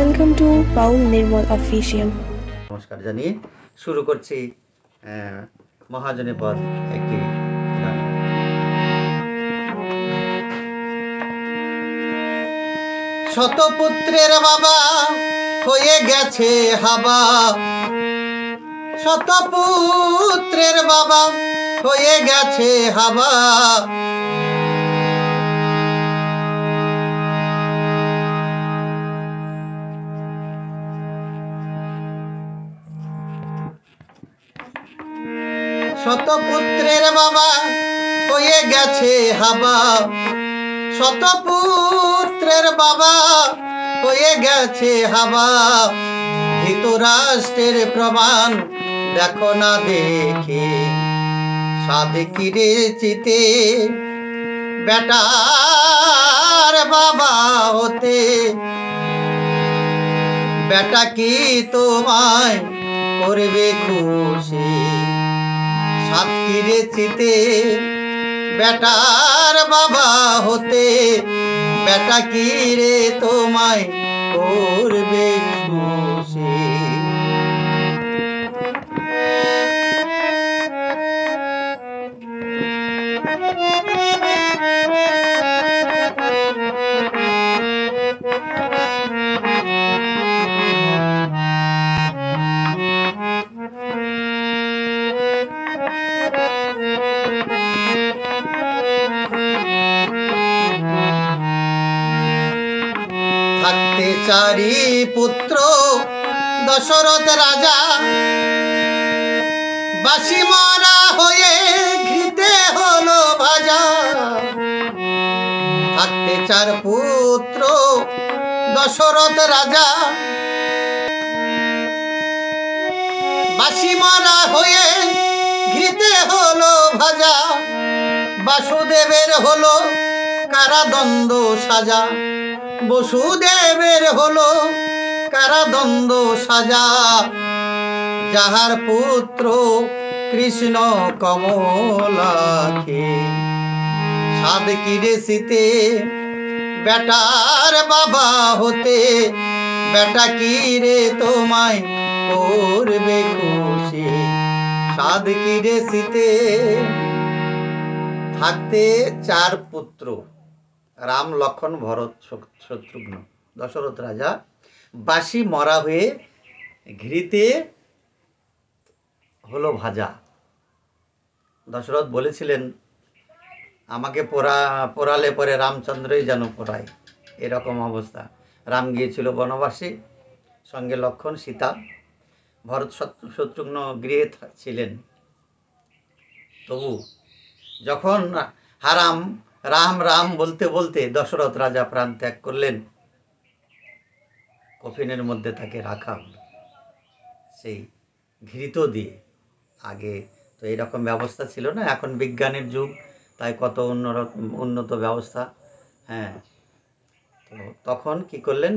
welcome to Paul Nirmal Official. নমস্কার জানিয়ে শুরু করছি মহাজনী পদ একটি গান। শতপুত্রের বাবা হয়ে গেছে হাবা, শতপুত্রের বাবা হয়ে গেছে হাবা, শতপুত্রের বাবা হয়ে গেছে হাবা, শতপুত্রের বাবা হয়ে গেছে হাবা। ধৃতরাষ্ট্রের প্রমাণ দেখো না দেখে, সাদেকিরে চিতে বেটার বাবা হতে, বেটা কি তোমায় করবে খুশি, সাতকিরে চিতে বেটার বাবা হতে, বেটা কি রে তোমায় করবে খুশি। থাকতে চারি পুত্র দশরথ রাজা, বাসি মারা হয়ে ঘৃতে হলো ভাজা। থাকতে চার পুত্র দশরথ রাজা, বাসি মারা হয়ে ঘৃতে হলো ভাজা। বাসুদেবের হলো কারাদণ্ড সাজা, বসুদেবের হলো কারাদণ্ড সাজা। যাহার পুত্র কৃষ্ণ কমলাকে, সাদেকিরে শীতে বেটার বাবা হতে, বেটা কি রে তোমায় করবে খুশি, সাদেকিরে শীতে। থাকতে চার পুত্র রাম লক্ষণ ভরত শত্রুঘ্ন, দশরথ রাজা বাসি মরা হয়ে ঘৃতে হলো ভাজা। দশরথ বলেছিলেন আমাকে পোড়ালে পরে রামচন্দ্রই যেন পোড়ায়, এরকম অবস্থা। রাম গিয়েছিল বনবাসে, সঙ্গে লক্ষণ সীতা, ভরত শত্রুঘ্ন গৃহে ছিলেন। তবু যখন রাম রাম বলতে বলতে দশরথ রাজা প্রাণ ত্যাগ করলেন, কফিনের মধ্যে তাকে রাখা হলো সেই ঘৃত দিয়ে। আগে তো এইরকম ব্যবস্থা ছিল না, এখন বিজ্ঞানের যুগ, তাই কত উন্নত ব্যবস্থা। হ্যাঁ, তো তখন কি করলেন,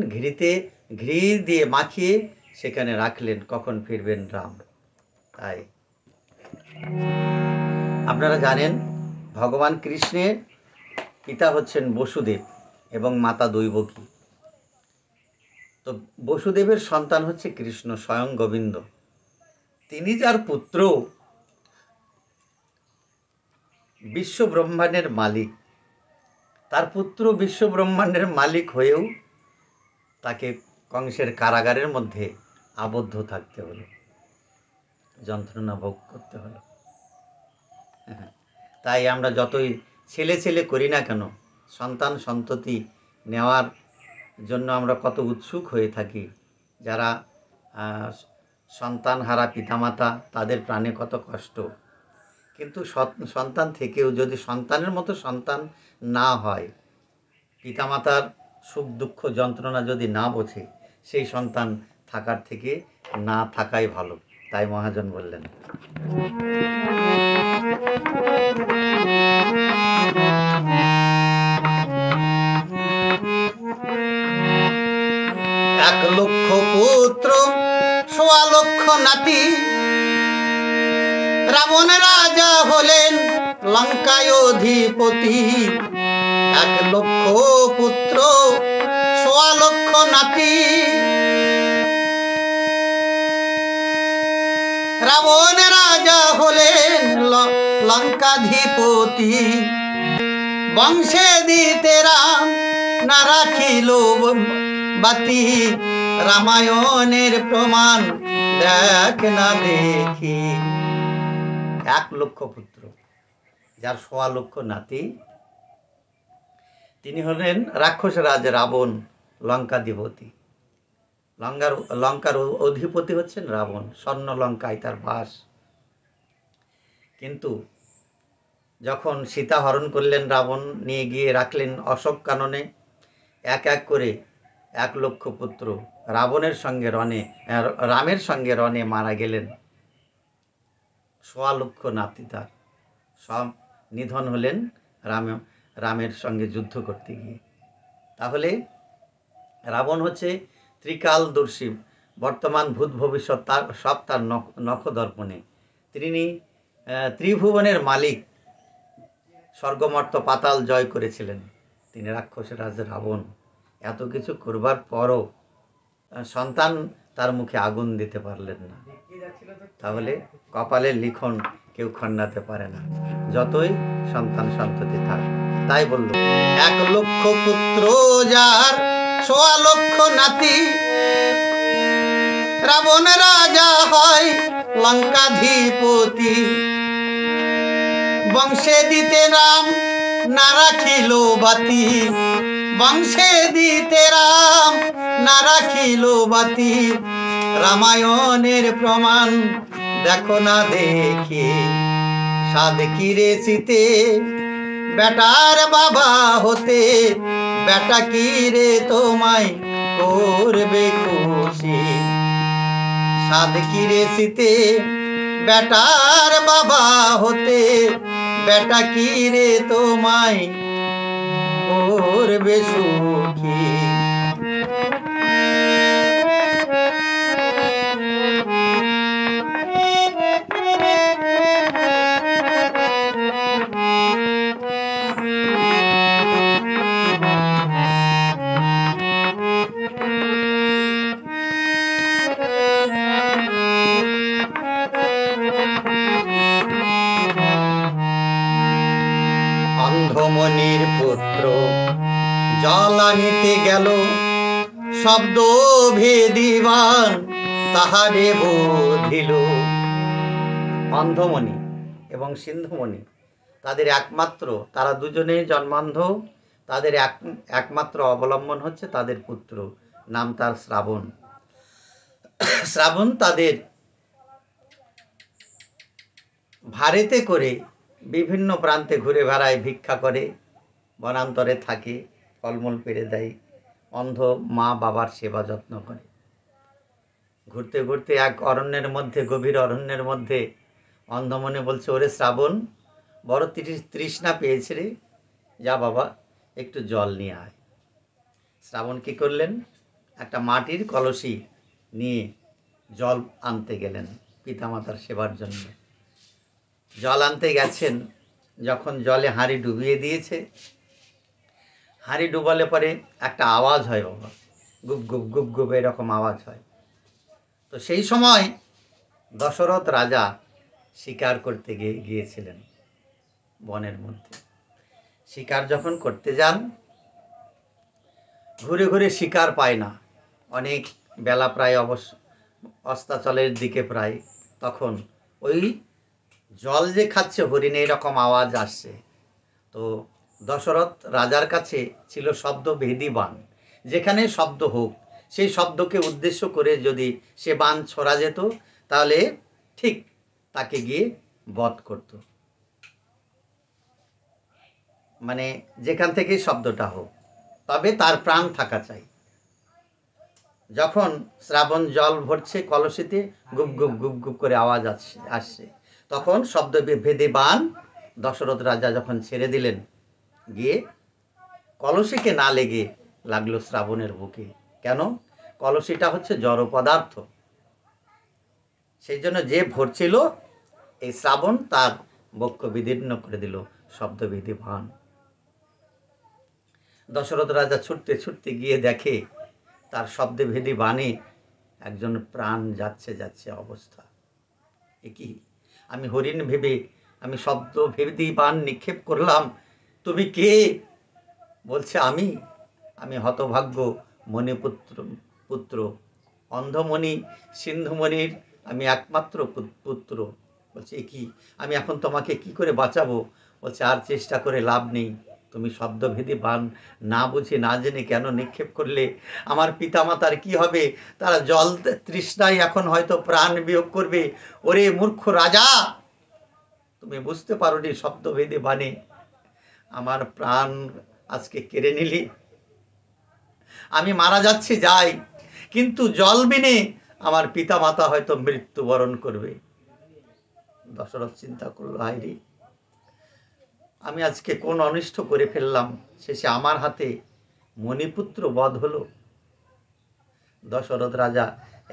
ঘি দিয়ে মাখিয়ে সেখানে রাখলেন, কখন ফিরবেন রাম। তাই আপনারা জানেন ভগবান কৃষ্ণের পিতা হচ্ছেন বসুদেব এবং মাতা দৈবকী। তো বসুদেবের সন্তান হচ্ছে কৃষ্ণ, স্বয়ং গোবিন্দ। তিনি যার পুত্র, বিশ্ব ব্রহ্মাণ্ডের মালিক, তার পুত্র বিশ্ব ব্রহ্মাণ্ডের মালিক হয়েও তাকে কংসের কারাগারের মধ্যে আবদ্ধ থাকতে হলো, যন্ত্রণা ভোগ করতে হলো। তাই আমরা যতই ছেলে ছেলে করি না কেন, সন্তান সন্ততি নেওয়ার জন্য আমরা কত উৎসুক হয়ে থাকি। যারা সন্তান হারা পিতামাতা, তাদের প্রাণে কত কষ্ট। কিন্তু সন্তান থেকেও যদি সন্তানের মতো সন্তান না হয়, পিতামাতার সুখ দুঃখ যন্ত্রণা যদি না বোঝে, সেই সন্তান থাকার থেকে না থাকাই ভালো। তাই মহাজন বললেন, এক লক্ষ পুত্র সোয়া লক্ষ নাতি, রাবণ রাজা হলেন লঙ্কায় অধিপতি। 1 লক্ষ পুত্র 1.25 লক্ষ নাতি, রাবণ রাজা হলেন লঙ্কাধিপতি, বংশে দিতে রাম না রাখিল বাতি, রামায়ণের প্রমাণ দেখ না দেখি। 1,00,000 পুত্র, যার 1,00,000 নাতি, তিনি হলেন রাক্ষস রাজ রাবণ, লঙ্কাধিপতি। লঙ্কার অধিপতি হচ্ছেন রাবণ, স্বর্ণ লঙ্কায় তার বাস। কিন্তু যখন সীতা হরণ করলেন রাবণ, নিয়ে গিয়ে রাখলেন অশোক কাননে, এক এক করে 1,00,000 পুত্র রাবণের সঙ্গে রামের সঙ্গে রণে মারা গেলেন। 1,00,000 নাতি তার সব নিধন হলেন রামের সঙ্গে যুদ্ধ করতে গিয়ে। তাহলে রাবণ হচ্ছে ত্রিকালদর্শী, বর্তমান ভূত ভবিষ্যৎ সব তার নখদর্পণে। তিনি ত্রিভুবনের মালিক, স্বর্গমর্ত পাতাল জয় করেছিলেন। তিনি রাক্ষসের রাজ রাবণ। এত কিছু করবার পরও সন্তান তার মুখে আগুন দিতে পারলেন না। তাহলে কপালের লিখন কেউ খণ্ডাতে পারে না, যতই সন্তান সন্ততি থাক। তাই বলল 1,00,000 পুত্র যার 1,00,000 নাতি, রাবণ রাজা হয় লঙ্কাধিপতি, বংশে দিতে রাম না রাখিল বাতি, বংশে দিতে রাম না রাখিল বাতি, রামায়ণের প্রমাণ দেখো না দেখি। সাধ কিরে শীতে বেটার বাবা হতে, বেটা কিরে তোমায় করবে খুশি। সাধ কিরে শীতে বেটার বাবা হতে, বেটা কিরে তোমায় করবে সুখী। অন্ধমনির পুত্র জল আনিতে গেল, শব্দ ভেদিবান তাহারে বোধিল। অন্ধমণি এবং সিন্ধুমণি তারা দুজনেই জন্মান্ধ। তাদের একমাত্র অবলম্বন হচ্ছে তাদের পুত্র, নাম তার শ্রাবণ। শ্রাবণ তাদের ভারেতে করে বিভিন্ন প্রান্তে ঘুরে বেড়ায়, ভিক্ষা করে, বনান্তরে থাকে, ফলমূল পেড়ে দেয়, অন্ধ মা বাবার সেবা যত্ন করে। ঘুরতে ঘুরতে এক অরণ্যের মধ্যে, গভীর অরণ্যের মধ্যে অন্ধমনে বলছে, ওরে শ্রাবণ, বড় তৃষ্ণা পেয়েছে রে, যা বাবা একটু জল নিয়ে আয়। শ্রাবণ কি করলেন? একটা মাটির কলসি নিয়ে জল আনতে গেলেন পিতামাতার সেবার জন্য। জল আনতে গেছেন, যখন জলে হাঁড়ি ডুবিয়ে দিয়েছে, হাঁড়ি ডুবালে পরে একটা আওয়াজ হয় বাবা, গুপ গুপ গুপ গুপ এরকম আওয়াজ হয়। তো সেই সময় দশরথ রাজা শিকার করতে গিয়েছিলেন বনের মধ্যে। শিকার যখন করতে যান, ঘুরে ঘুরে শিকার পায় না, অনেক বেলা প্রায় অস্তাচলের দিকে প্রায়, তখন ওই জল যে খাচ্ছে হরিণ এরকম আওয়াজ আসছে। তো দশরথ রাজার কাছে ছিল শব্দভেদী বাণ, যেখানে শব্দ হোক সেই শব্দকে উদ্দেশ্য করে যদি সে বাণ ছোড়া যেত, তাহলে ঠিক তাকে গিয়ে বধ করত। মানে যেখান থেকে শব্দটা হোক, তবে তার প্রাণ থাকা চাই। যখন শ্রাবণ জল ভরছে কলসিতে, গুপ গুপ গুপ গুপ করে আওয়াজ আসছে, তখন শব্দভেদী বাণ দশরথ রাজা যখন ছেড়ে দিলেন, গিয়ে কলসিকে না লেগে লাগলো শ্রাবণের বুকে। কেন? কলসিটা হচ্ছে জড় পদার্থ, সেই জন্য যে ভরছিল এই শ্রাবণ তার বক্ষ বিদীর্ণ করে দিল শব্দভেদী বাণ। দশরথ রাজা ছুটতে ছুটতে গিয়ে দেখে তার শব্দভেদী বাণে একজন প্রাণ যাচ্ছে অবস্থা। এ কি, আমি হরিণ ভেবে, আমি শব্দ ভেবেই বাণ নিক্ষেপ করলাম, তুমি কে? বলছে আমি আমি হতভাগ্য মণিপুত্র পুত্র, অন্ধমণি সিন্ধুমণির আমি একমাত্র পুত্র। বলছে এ কি, আমি এখন তোমাকে কি করে বাঁচাবো? বলছে আর চেষ্টা করে লাভ নেই, তুমি শব্দভেদী বাণ না বুঝে না জেনে কেন নিক্ষেপ করলে? আমার পিতামাতার কি হবে? তারা জল তৃষ্ণায় এখন হয়তো প্রাণ বিয়োগ করবে। ওরে মূর্খ রাজা, তুমি বুঝতে পারোনি শব্দভেদী বাণে আমার প্রাণ আজকে কেড়ে নিলি। আমি মারা যাচ্ছি যাই, কিন্তু জল বিনে আমার পিতামাতা হয়তো মৃত্যুবরণ করবে। দশরথ চিন্তা করলো, হায়রে, আমি আজকে কোন অনিষ্ট করে ফেললাম, শেষে আমার হাতে মণিপুত্র বধ হলো। দশরথ রাজা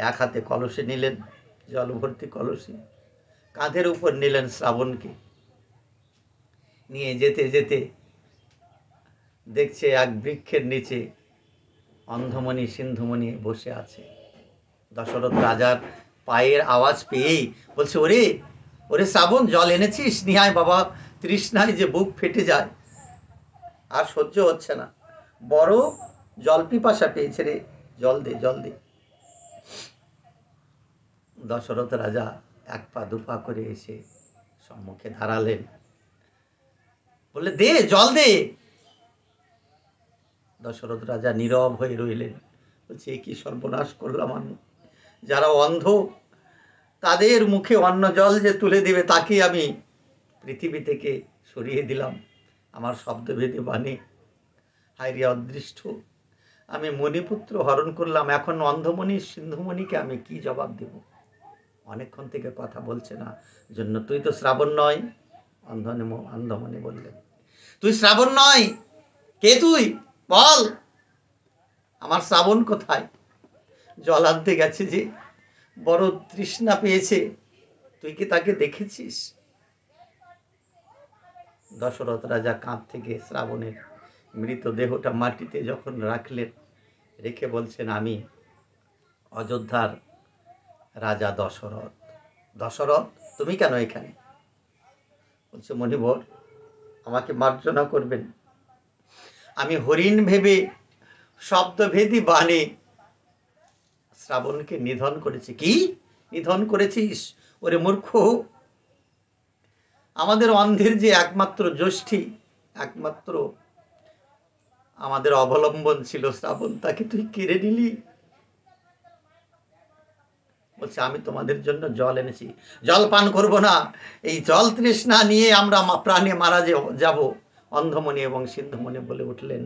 এক হাতে কলসে নিলেন, জল ভর্তি কলসে, কাঁধের উপর নিলেন শ্রাবণকে, নিয়ে যেতে যেতে দেখছে এক বৃক্ষের নিচে অন্ধমণি সিন্ধুমণি বসে আছে। দশরথ রাজার পায়ের আওয়াজ পেয়েই বলছে, ওরে ওরে শ্রাবণ, জল এনেছিস? নিয়ে আয় বাবা, তৃষ্ণায় যে বুক ফেটে যায়, আর সহ্য হচ্ছে না, বড় জল পিপাসা পেয়েছে রে, জল দে জল দে। দশরথ রাজা এক পা দুপা করে এসে সম্মুখে দাঁড়ালেন, বললে দে জল দে। দশরথ রাজা নীরব হয়ে রইলেন। বলছে এ কি সর্বনাশ করলাম আমি, যারা অন্ধ তাদের মুখে অন্ন জল যে তুলে দেবে তাকে আমি পৃথিবী থেকে সরিয়ে দিলাম, আমার শব্দভেদী বাণী। হায়রে অদৃষ্ট, আমি মণিপুত্র হরণ করলাম, এখন অন্ধমণি সিন্ধুমণিকে আমি কি জবাব দেব? অনেকক্ষণ থেকে কথা বলছে না জন্য, তুই তো শ্রাবণ নয়। অন্ধমণি বললেন, তুই শ্রাবণ নয়, কে তুই বল? আমার শ্রাবণ কোথায়? জল আনতে গেছে যে, বড় তৃষ্ণা পেয়েছে, তুই কি তাকে দেখেছিস? দশরথ রাজা কাঁধ থেকে শ্রাবণের মৃতদেহটা মাটিতে যখন রাখলেন, রেখে বলছেন, আমি অযোধ্যার রাজা দশরথ। দশরথ, তুমি কেন এখানে? বলছে, মণিবর, আমাকে মার্জনা করবেন, আমি হরিণ ভেবে শব্দভেদী বাণে শ্রাবণকে নিধন করেছি। কি নিধন করেছিস? ওরে মূর্খ, আমাদের অন্ধের যে একমাত্র জ্যোষ্ঠী, একমাত্র আমাদের অবলম্বন ছিল শ্রাবণ, তাকে তুই কেড়ে নিলি। বলছে, আমি তোমাদের জন্য জল এনেছি, জল পান করব না, এই জল তৃষ্ণা নিয়ে আমরা প্রাণে মারা যাব। অন্ধমণি এবং সিন্ধুমণি বলে উঠলেন,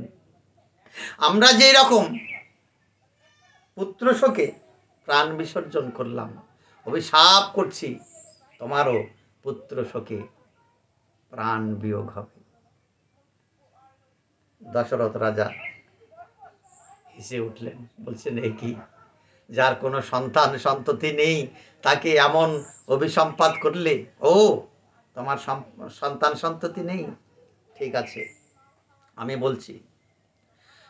আমরা যেই রকম পুত্র শোকে প্রাণ বিসর্জন করলাম, অভিশাপ করছি তোমারও পুত্র শোকে প্রাণ বিয়োগ হবে। দশরথ রাজা হেসে উঠলেন, বলছেন, এ কি, যার কোনো সন্তান সন্ততি নেই তাকে এমন অভিসম্পাত করলে? ও, তোমার সন্তান সন্ততি নেই, ঠিক আছে, আমি বলছি,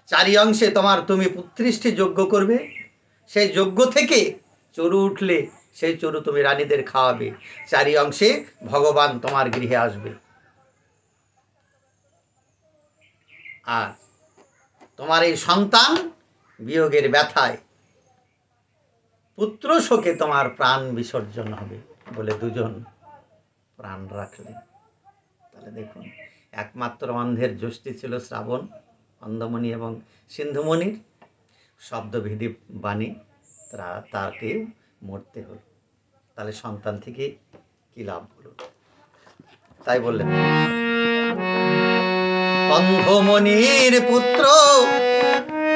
চারি অংশে তুমি পুত্রিষ্টি যজ্ঞ করবে, সেই যজ্ঞ থেকে চরু উঠলে সেই চরু তুমি রানীদের খাওয়াবে, চারি অংশে ভগবান তোমার গৃহে আসবে। আর তোমার এই সন্তান বিয়োগের ব্যথায় পুত্র শোকে তোমার প্রাণ বিসর্জন হবে। বলে দুজন প্রাণ রাখলেন। তাহলে দেখুন, একমাত্র অন্ধের জ্যোষ্ঠী ছিল শ্রাবণ, অন্ধমণি এবং সিন্ধুমণির শব্দভেদী বাণী, তাকে মরতে হল। তাহলে সন্তান থেকে কি লাভ হলো? তাই বললেন, অন্ধমণির পুত্র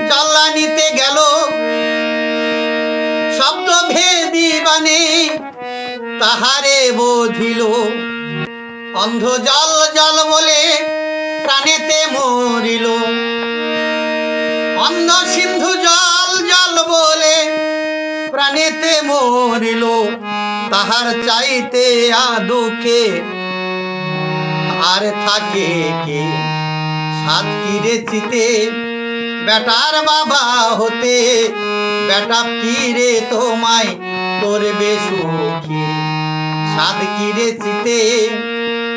জ্বালানিতে গেল শব্দভেদী বাণে, তাহারে বোধিল, অন্ধ জল জল বলে প্রাণেতে মরিল। অন্ধ সিন্ধু জল জল বলে প্রাণেতে মরিল, তাহার চাইতে দুঃখে আর থাকে কে? সাতকিরে চিতে বেটার বাবা হতে, বেটা কিরে তোমায় করবে সুখী। সাধ কি রে চিতে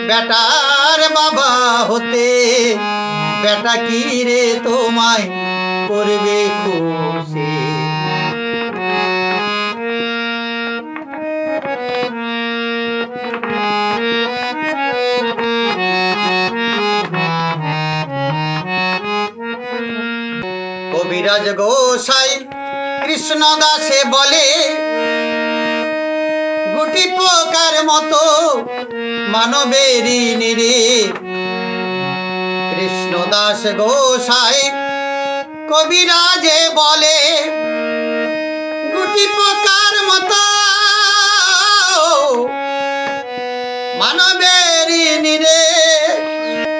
বেটার বাবা হতে, বেটা কি রে তোমায় করবে খুশি। কবিরাজ গোসাই কৃষ্ণ দাসে বলে, গুটি পোকার মতো মানবেরই নিরে। কৃষ্ণ দাস গোসাই কবিরাজে বলে, গুটি পোকার মতো মানবেরই নিরে।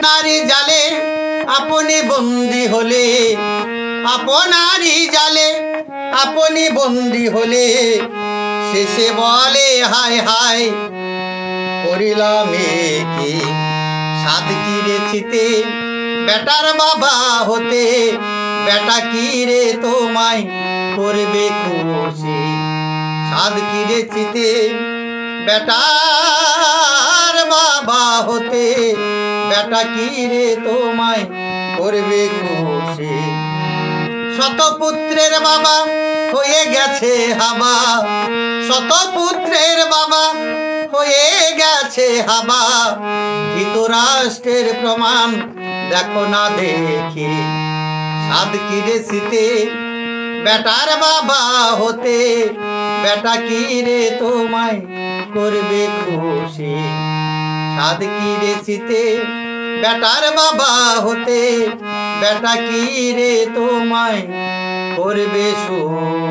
নারী জালে আপনি বন্দী হলে, আপনারই জালে আপনি বন্দী হলে, শেষে বলে হায় হায় করিলাম কি। সাধ কি রে চিতে বেটার বাবা হতে, বেটা কি রে তোমায় করবে খুশি। সাধ কি রে চিতে বেটার বাবা হতে, বেটা কি রে তোমায় করবে খুশি। শতপুত্রের বাবা হয়ে গেছে হাবা, শতপুত্রের বাবা হয়ে গেছে হাবা। ধৃতরাষ্ট্রের প্রমাণ দেখো না দেখি। সাধ কি রে চিতে বেটার বাবা হতে, বেটা কি রে তোমায় করবে খুশি। সাধ কি রে চিতে বেটার বাবা হতে, বেটা কি রে তোমায় করবে সুখী।